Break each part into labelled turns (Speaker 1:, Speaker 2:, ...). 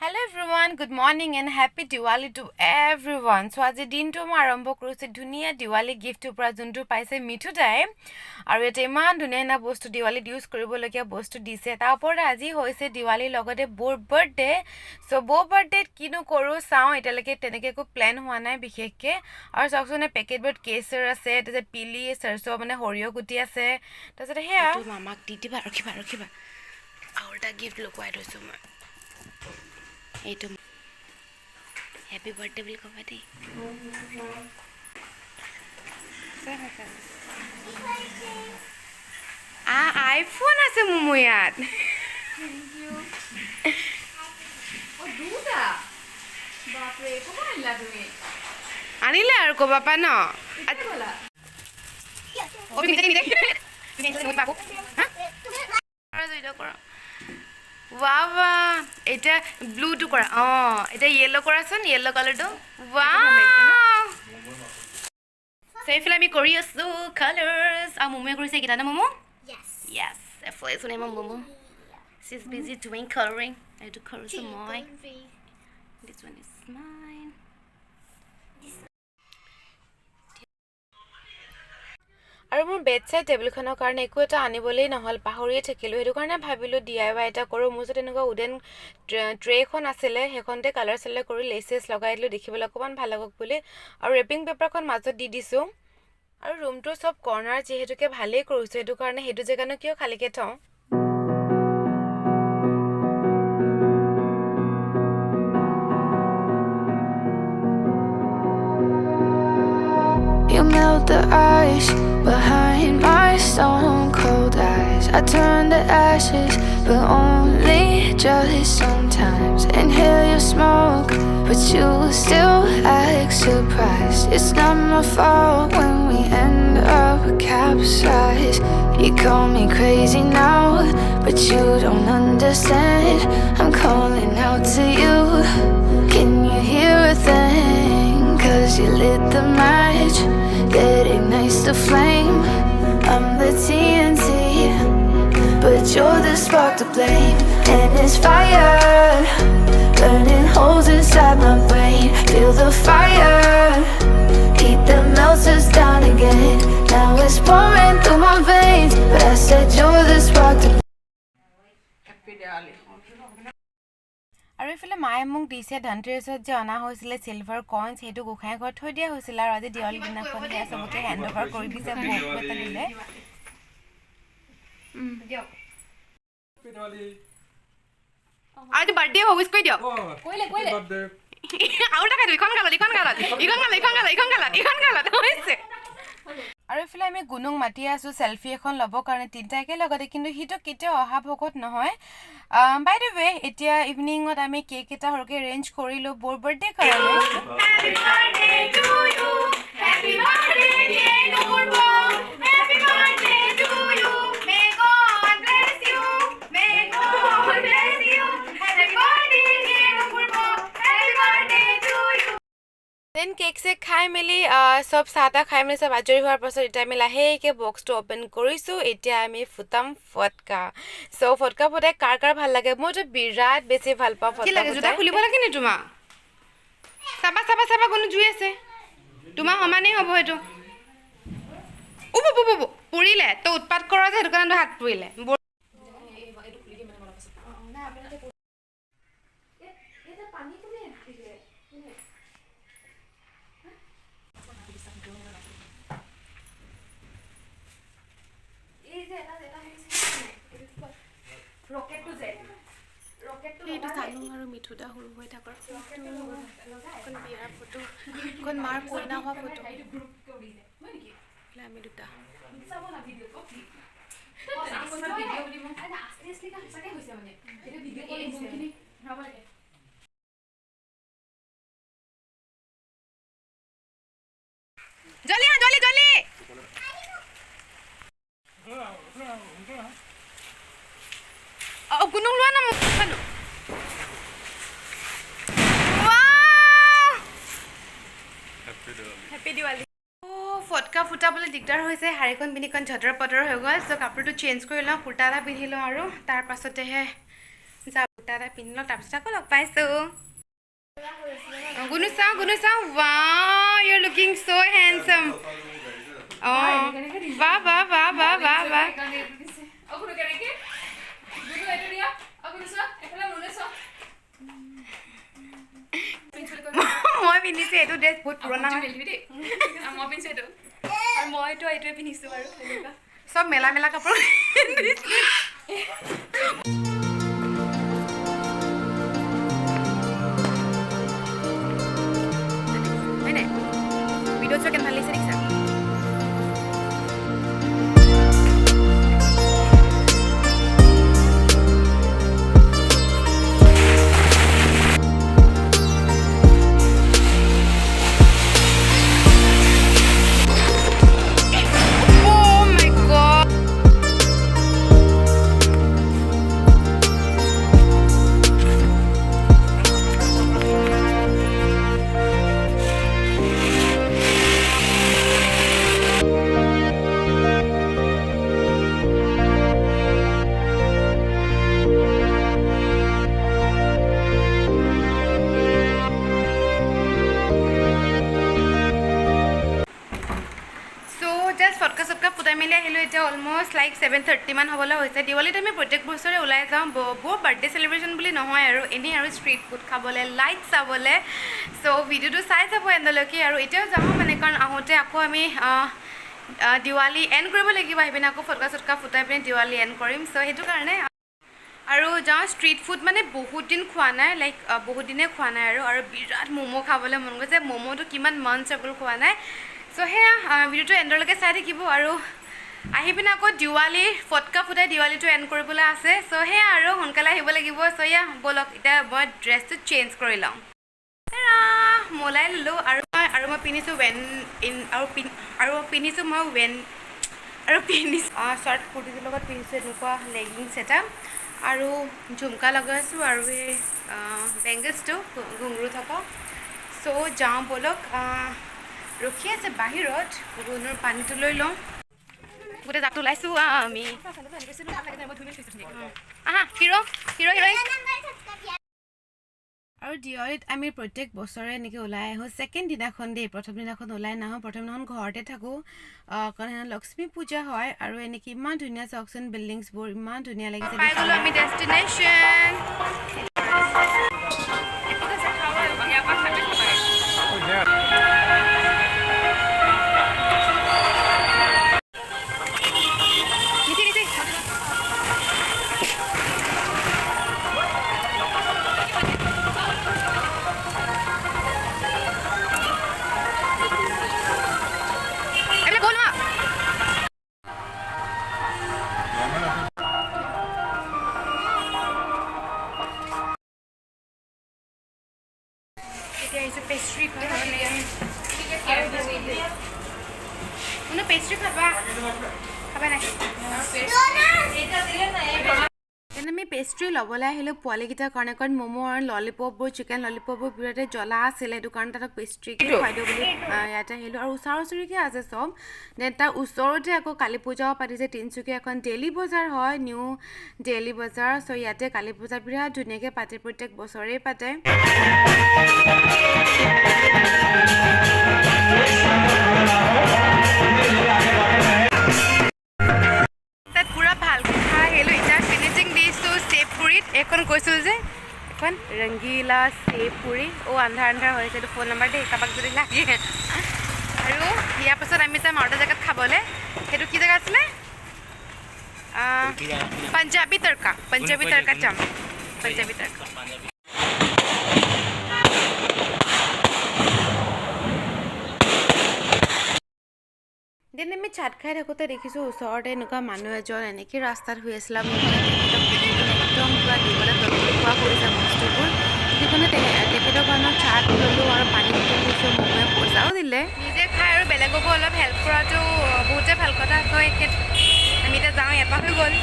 Speaker 1: Hello everyone, good morning and happy Diwali to everyone. So আজি দিনটো মই আৰম্ভ কৰিছো ধুনিয়া দিৱালী গিফ্ট পৰা যোনটো পাইছে মিঠু দাই আৰু এটা ইমান ধুনিয়া না বস্তু দিৱালীত ইউজ কৰিবলগীয়া বস্তু দিছে তাৰ ওপৰত আজি হৈছে দিৱালীৰ লগতে বৰ বাৰ্থডে সো বৰ বাৰ্থডেত কিনো কৰো চাও এটালৈকে তেনেকে কো প্ল্যান হোৱা নাই বিশেষকে আৰু চাওকচোনে পেকেট বোৰ্ড কেছৰ আছে তাতে পিলি সৰসো মানে হৰিয় গুটি আছে তাৰপিছত হেয়া তো মামাক দি দিবা ৰখিবা আৰু এটা গিফ্ট লগাই থৈছো মই এইটো হ্যাপি বাৰ্থডে বুলি কবা দেই আইফোন আছে মুমু ইয়াত থ্যাংক ইউ ও দুটা বাপৰে কবা আনিলা তুমি আনিলে আৰু কবা পা ন ও তুমি নিদে বাবু হা দুইটা কৰা Wow, এটা ব্লু টু কৰা এটা ইয়েলো কৰাচোন ইয়েলো কালাৰটো wow সেইফালে আমি কৰি আছো কালাৰ্স মুমুৱে কৰিছে কিটা না মুমু yes এফালে শুনে Mumu she's busy doing coloring I do color some more this one is mine আৰু মোৰ বেডসাইড টেবুলখনৰ কাৰণে একো এটা আনিবলেই নহল পাহৰিয়ে থাকিলো হেতু কাৰণে ভাবিলো ডিআইৱাই এটা কৰো মোৰ যে এনেকুৱা উডেন ট্ৰেখন আছিল হেখনতে কালাৰ সেলে কৰি লেসেস লগাই দিলো দেখিবলৈ অকমান ভাল লাগক বুলি আৰু ৰেপিং পেপাৰখন মাজত দি দিছো আৰু ৰুমটো সব কৰ্নাৰ যেহেতুকে ভালেই কৰিছো হেতু কাৰণে হেতু জেগানো কিয় খালিকে থওঁ
Speaker 2: You melt the ice behind my stone cold eyes. I turn to ashes, but only just sometimes. Inhale your smoke, but you still act surprised. It's not my fault when we end up capsized. You call me crazy now, but you don't understand. I'm calling out to you. Can you hear a thing? 'Cause you lit the match that ignites the flame. I'm the TNT, but you're the spark to blame. And it's fire, burning holes inside my brain. Feel the fire, heat that melts us down again. Now it's pouring through my veins, but I said you're the spark to
Speaker 1: Happy Diwali আৰু ইফালে মায়ে মোক দিছে ধনতেৰছত যে অনা হৈছিল silver কইনস হেতু গোখাই ঘৰ থৈ দিয়া হৈছিল আৰু আজি দিৱালী দিনাখন হে সবকে হ্যান্ড ওভাৰ কৰি দিছে বকু এটা দিলে দিও আজি বাৰ্থডে উইশ কৰি দিও কইলে বাৰ্থডে আৰু টাকা দুইখন গালত হৈছে আৰু ইফালে আমি গুনুং মাতি আছো সেলফি এখন লব কাৰণে তিনটাকে লগতে কিন্তু হিটো কিতে অহা ভকত নহয় বাই দ্য ৱে এতিয়া ইভিনিংত আমি কেক এটা হৰকে ৰেঞ্জ কৰিলো বৰ বাৰ্থডে কাৰণে happy birthday to you happy birthday dear Nurab happy birthday to you may God bless you may God bless you happy birthday dear Nurab happy birthday to you then cake সে খাই মেলি সব সাতা খাই মেলি সব আজৰি হোৱাৰ পাছত এটা আমি লাহেকে বক্সটো ওপেন কৰিছো এতিয়া আমি ফুটাম ফটকা সো ফটকা ফুটাই কাৰ ভাল লাগে মই তো বিৰাট বেছি ভাল পাওঁ ফটকা কি লাগে জুতা খুলিব লাগে নে তোমা সাবা কোনো জুই আছে তোমা সমানেই হ'ব এটো পুৰিলে তো উৎপাত কৰা যে দোকানত হাত পুৰিলে এইটো চালু আৰু মিঠুদা সৰু হৈ থাকৰ কোন বিয়াৰ ফটো কোন মাৰ কইনা হোৱা ফটো আমি দুটা জলি গুনুং লোৱা না মোক Happy Diwali. ফটকা ফুটাবলৈ দিগদাৰ হৈছে হাৰিখন পিনিখন ঝটৰ পটৰ হৈ গ'ল সো কাপোৰটো চেঞ্জ কৰি লওঁ কুৰ্তা এটা পিন্ধি লওঁ আৰু তাৰ পাছতেহে কুৰ্তা এটা পিন্ধি লওঁ তাৰপিছত আকৌ লগ পাইছোঁ গুণু চাওঁ wow you are looking so' handsome অঁ বাহ বাহ বাহ বাহ বাহ বাহ মই পিন্ধিছোঁ এইটো ড্ৰেছ বহুত পুৰণা মই পিন্ধিছোঁ এইটো আৰু মইতো এইটোৱে পিন্ধিছোঁ বাৰু চব মেলা মেলা কাপোৰ হয়নে ভিডিঅ' চোৱা কেনে ভাল লাগিছে দেখিছা অলমষ্ট লাইক 7:30 মান হ'বলৈ হৈছে দিৱালীত আমি প্ৰত্যেক বছৰে ওলাই যাওঁ বৰ বাৰ্থডে চেলিব্ৰেশ্যন বুলি নহয় আৰু এনেই আৰু ষ্ট্ৰীট ফুড খাবলৈ লাইট চাবলৈ চ' ভিডিঅ'টো চাই চাব এণ্ডলৈকে আৰু এতিয়াও যাওঁ মানে কাৰণ আহোঁতে আকৌ আমি দিৱালী এণ্ড কৰিব লাগিব আহি পিনে আকৌ ফটকা চটকা ফুটাই পিনে দিৱালী এণ্ড কৰিম চ' সেইটো কাৰণে আৰু যাওঁ ষ্ট্ৰীট ফুড মানে বহুত দিন খোৱা নাই লাইক বহুত দিনে খোৱা নাই আৰু বিৰাট ম'ম' খাবলৈ মন গৈছে ম'ম'টো কিমান মান্থছ আগৰ খোৱা নাই চ' সেয়া ভিডিঅ'টো এণ্ডলৈকে চাই থাকিব আৰু আহি পিনে আকৌ দিৱালী ফটকা ফুটাই দিৱালীটো এণ্ড কৰিবলৈ আছে চ' সেয়া আৰু সোনকালে আহিব লাগিব চ' এয়া ব'লক এতিয়া মই ড্ৰেছটো চেঞ্জ কৰি লওঁ মলাই ল'লোঁ আৰু মই পিন্ধিছোঁ শ্বৰ্ট কুৰ্তিটোৰ লগত পিন্ধিছোঁ এনেকুৱা লেগিংছ এটা আৰু ঝুমকা লগাইছোঁ আৰু এই বেংগলছটো ঘুংৰু থকা চ' যাওঁ ব'লক ৰখি আছে বাহিৰত গুণৰ পানীটো লৈ লওঁ গোটেই জাতটো ওলাইছোঁ আমি আহা হিৰ' আৰু দিৱালীত আমি প্ৰত্যেক বছৰে এনেকৈ ওলাই আহোঁ ছেকেণ্ড দিনাখন দেই প্ৰথম দিনাখন ওলাই নাহোঁ প্ৰথম দিনাখন ঘৰতে থাকোঁ কাৰণ লক্ষ্মী পূজা হয় আৰু এনেকৈ ইমান ধুনীয়া চাওকচোন বিল্ডিংছবোৰ ইমান ধুনীয়া লাগিছে পাই গ'লোঁ আমি ডেষ্টিনেশ্যন পেষ্ট্ৰি পেষ্ট্ৰি খাবা নাই তেনে আমি পেষ্ট্ৰি ল'বলৈ আহিলোঁ পোৱালীকেইটাৰ কাৰণে কাৰণ ম'ম' আৰু ললিপপবোৰ চিকেন ললিপপবোৰ বিৰাটে জ্বলা আছিলে সেইটো কাৰণে তাতক পেষ্ট্ৰিকে খুৱাই দিওঁ বুলি ইয়াতে আহিলোঁ আৰু ওচৰকে আছে চব দেন তাৰ ওচৰতে আকৌ কালী পূজাও পাতিছে তিনিচুকীয়া এখন ডেইলি বজাৰ হয় নিউ ডেইলি বজাৰ চ' ইয়াতে কালী পূজা বিৰাট ধুনীয়াকৈ পাতে প্ৰত্যেক বছৰেই পাতে তাত পুৰা ভালকৈ খাই আহিলোঁ এতিয়া ফিনিচিং দিছোঁ চেপ পুৰিত এইখন কৈছোঁ যে এখন ৰংগীলা চেপ পুৰি আন্ধাৰ হৈছে এইটো ফোন নম্বৰ দেই কাৰোবাক যদি লাগে আৰু ইয়াৰ পাছত আমি যাম আৰু এটা জেগাত খাবলৈ সেইটো কি জেগা আছিলে পাঞ্জাবী তৰকাত যাম পাঞ্জাবী তৰকা দেন আমি চাট খাই থাকোঁতে দেখিছোঁ ওচৰতে এনেকুৱা মানুহ এজন এনেকৈ ৰাস্তাত শুই আছিলে একদম পূৰা দিবলৈ তললৈ খোৱা কৰিছে বস্তুবোৰ যিকোনো তেখেতৰ কাৰণে চাট ল'লোঁ আৰু পানী বটল দিছোঁ মমে পইচাও দিলে নিজে খাই আৰু বেলেগকো অলপ হেল্প কৰাটো বহুতে ভাল কথা চ' আমি এতিয়া যাওঁ এপাহ হৈ গ'ল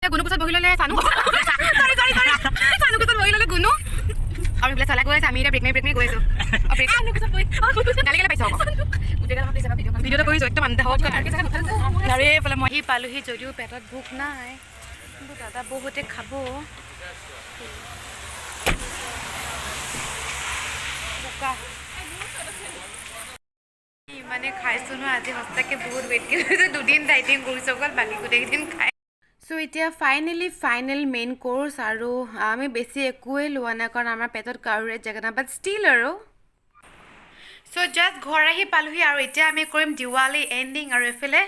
Speaker 1: গুণু কোচত বহি ল'লে চানু কোচত বহি ল'লে গুণু আৰু এইবিলাক চলাই গৈ আছে আমি এতিয়া ব্ৰেক মাৰি গৈ আছোঁ গালি গালি পাইছোঁ ভিডিঅ'টা কৰিছোঁ একদম আন্ধা হওক আৰু এইফালে মই আহি পালোহি যদিও পেটত ভোক নাই কিন্তু দাদা বহুতে খাব মানে খাইছোঁ ন আজি সঁচাকৈ বহুত ৱেইট কৰিছোঁ 2 দিন ডাইটিং কৰিছোঁ অকল বাকী গোটেইকেইদিন খাই চ' এতিয়া ফাইনেল মেইন কোৰ্চ আৰু আমি বেছি একোৱেই লোৱা নাই কাৰণ আমাৰ পেটত কাৰোৰে জেগা নাই বাট ষ্টিল আৰু চ' জাষ্ট ঘৰ আহি পালোহি আৰু এতিয়া আমি কৰিম দিৱালী এণ্ডিং আৰু এইফালে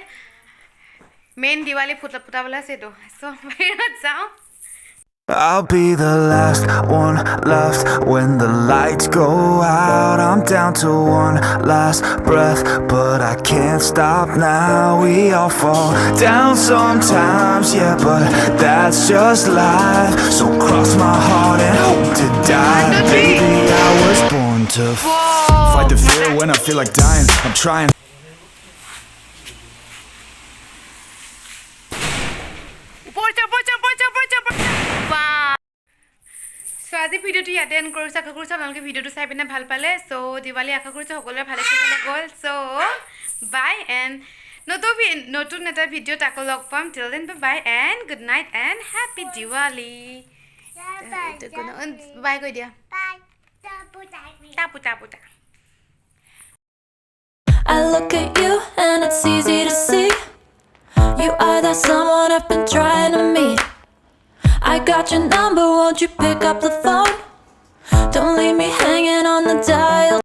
Speaker 1: মেইন দিৱালী ফুটাবলৈ আছে এইটো চ' বাহিৰত যাওঁ
Speaker 3: I'll be the last one left when the lights go out. I'm down to one last breath, but I can't stop now. We all fall down sometimes, yeah, but that's just life. So cross my heart and hope to die. Baby, I was born to fight the fear when I feel like dying. I'm trying.
Speaker 1: চ' আজি ভিডিঅ'টো ইয়াতে and কৰিছোঁ আশা কৰিছোঁ আপোনালোকে ভিডিঅ'টো চাই পিনে ভাল পালে চ' দিৱালী আশা কৰিছোঁ সকলোৰে ভালে কুশলে গ'ল চ' বাই এণ্ড নতুন এটা ভিডিঅ'ত আকৌ লগ পাম till then bye and good night and happy Diwali bye কৈ দিয়া টাপুটা
Speaker 4: I look at you and it's easy to see you are that someone I've been trying to meet. I got your number, won't you pick up the phone? Don't leave me hanging on the dial.